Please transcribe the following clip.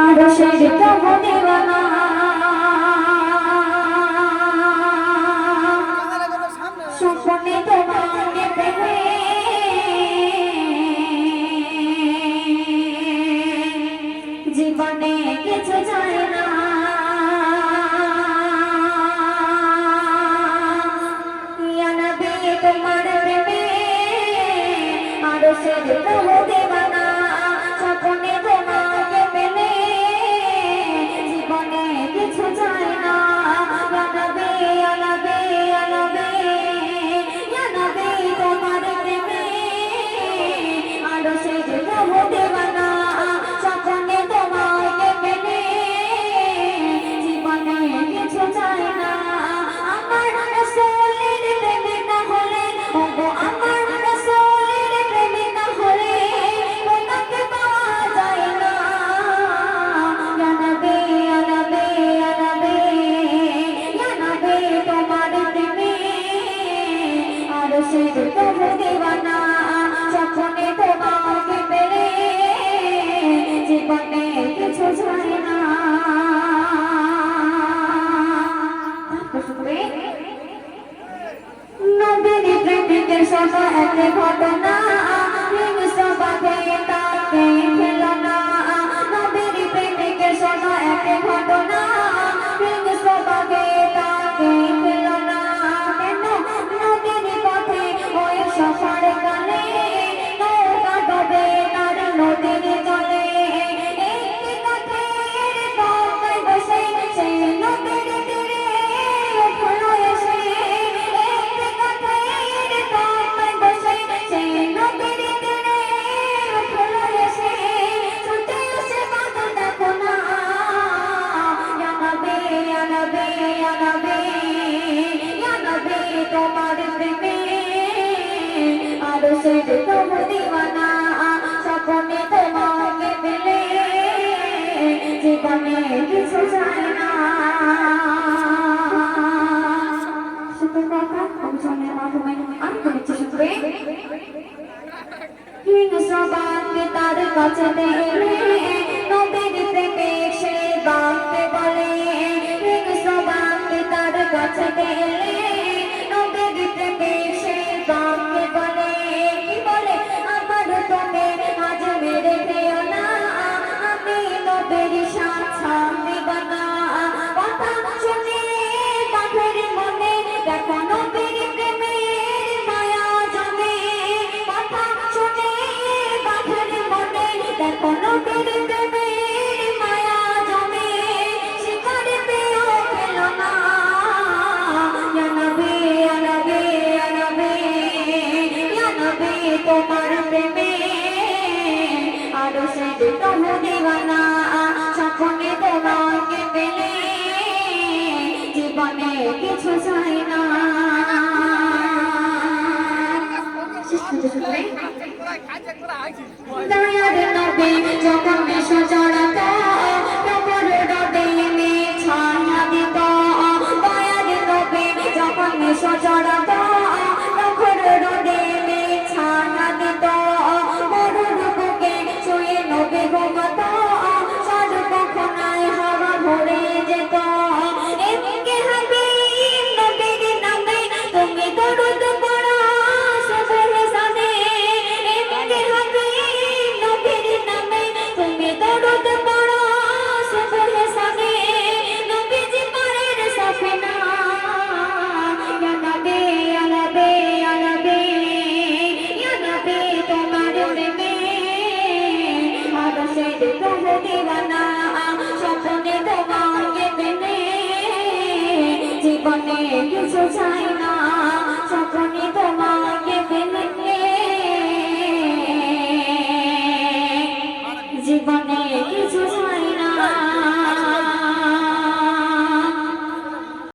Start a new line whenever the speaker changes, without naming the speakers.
আরশের তবু দিওয়ানা স্বপ্নে তোমাকে পেলে জীবনে কিছু চাই না ইয়া নবী তোমার প্রেমে আরশের তবু দিওয়ানা স্বপ্নে তোমাকে পেলে জীবনে কিছু চাই না ইয়া নবী ইয়া নবী ইয়া নবী ইয়া নবী তোমার প্রেমে আরশের তবু দিওয়ানা স্বপ্নে তোমাকে পেলে জীবনে কিছু চাই না আমার রাসূলের প্রেমে না হলে ওগো আমার রাসূলের প্রেমে না হলে তোমাকে পাওয়া যায় না ইয়া নবী ইয়া নবী ইয়া নবী ইয়া নবী তোমার প্রেমে আরশের তবু দিওয়ানা স্বপ্নে তোমাকে পেলে জীবনে কিছু চাই না নবীর প্রেমিকের সাথে এক ঘটনা হিংস্র বাঘে তাকে খেল না নবীর প্রেমিকের সাথে এক ঘটনা হিংস্র বাঘে তাকে খেল না কেন নদীর পথে ওই সফর কালে নৌকা ডোবে তার নদীর জলে একটি কাঠের নৌকায় বসে সেই নদীর তীরে উঠল এসে একটি কাঠের নৌকায় বসে সেই নদীর তীরে উঠল এসে ছুটে এসে বাধা দেখো না ইয়া নবী ইয়া নবী ইয়া নবী ইয়া নবী তোমার প্রেমে আরশের তবু দিওয়ানা স্বপ্নে তোমাকে পেলে জীবনে কিছু চাই না শুধু কথা অবসরের মাধ্যমে আমি বলেছি শুনবে হিংস্র বাঘকে তার কাছে এলে নবীর প্রেমে সে বাঘকে বলে হিংস্র বাঘকে তার কাছে এলে নবীর প্রেমে সে বাঘকে বলে কি বলে আমার তোকে আজ মেরে দিও না আমি নবীর সাথে বানা কথা শুনে বাঘের মনে দেখো নবীর প্রেমের মায়া জমে কথা শুনে বাঘের মনে দেখো নবীর প্রেমের মায়া জমে শিকার পেয়েও পেল না ইয়া নবী ইয়া নবী ইয়া নবী ইয়া নবী তোমার প্রেমে আরশের তবু দিওয়ানা স্বপ্নে তোমাকে পেলে জীবনে কিছু চাই না দয়ার নবী যখন মেষ চড়াত তখন রোদে ছায়া দিত দয়ার নবী যখন মেষ চড়াত তখন রোদে ছায়া দিত মরুর বুকে শুয়ে নবী ঘুমত সাজ কখনায় হাওয়া ভরে যেত এমকে হাবিব নবীর নামে তুমি দরুদ পড়ো সবে সাদে এমকে হাবিব নবীর নামে তুমি দরুদ পড়ো সবে সাদে নবীজি পারের সাফিনা ইয়া নবী ইয়া নবী ইয়া নবী ইয়া নবী তোমার প্রেমে আরশের তবু দিওয়ানা স্বপ্নে তোমাকে পেলে জীবনে কিছু চাই